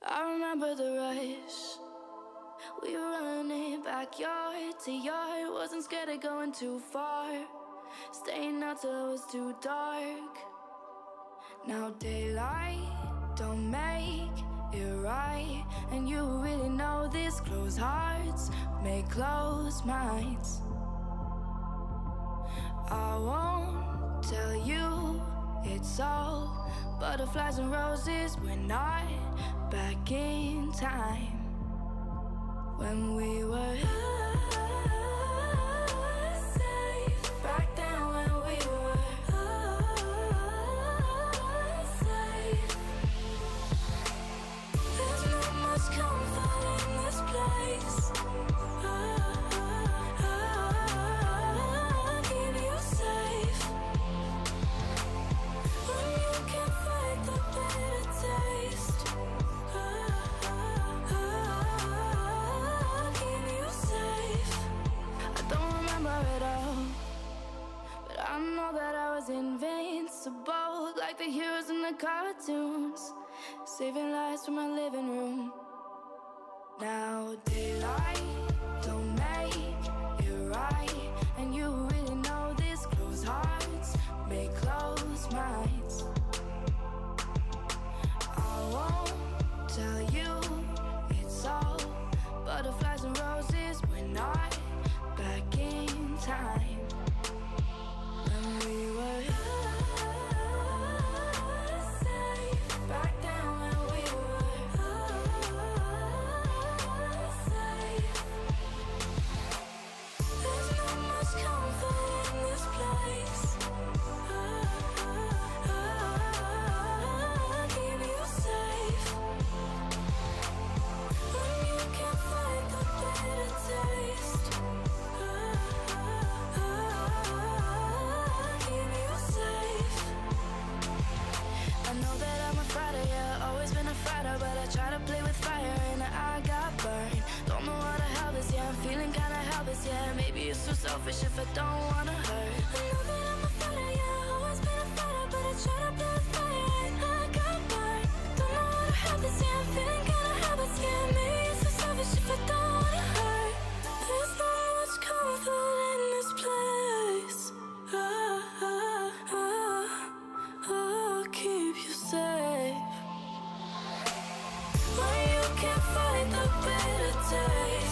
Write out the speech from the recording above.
I remember the rush. We were running backyard to yard. Wasn't scared of going too far. Staying out till it was too dark. Now daylight don't make it right. And you really know this. Closed hearts make closed minds. I won't tell you it's all butterflies and roses. We're not back in time when we were safe. Back then when we were safe. There's not much comfort in this place. Keep you safe when you can't fight the bitter taste. Keep you safe. I don't remember it all, but I know that I was invincible, like the heroes in the cartoons, saving lives from my living room. Now daylight don't make it right, and you really know this. Closed hearts make closed minds. I won't tell you it's all butterflies and roses. We're not back in time when we were safe. Back then when we were safe. There's not much comfort in this place. Keep you safe when you can't fight the bitter taste. Keep you safe. I know that I'm a fighter, yeah, always been a fighter, but I try to play with fire and I got burned. Don't know how to help this, yeah, I'm feeling kinda helpless, yeah. Maybe it's so selfish if I don't wanna hurt. I know that I'm a fighter, yeah, always been a fighter, but I try to play with fire and I got burned. Don't know how to help this, yeah, I'm feeling kinda helpless, yeah. Maybe it's so selfish if I don't wanna hurt. There's not much comfort in this place. Keep you safe when you can't fight the bitter taste.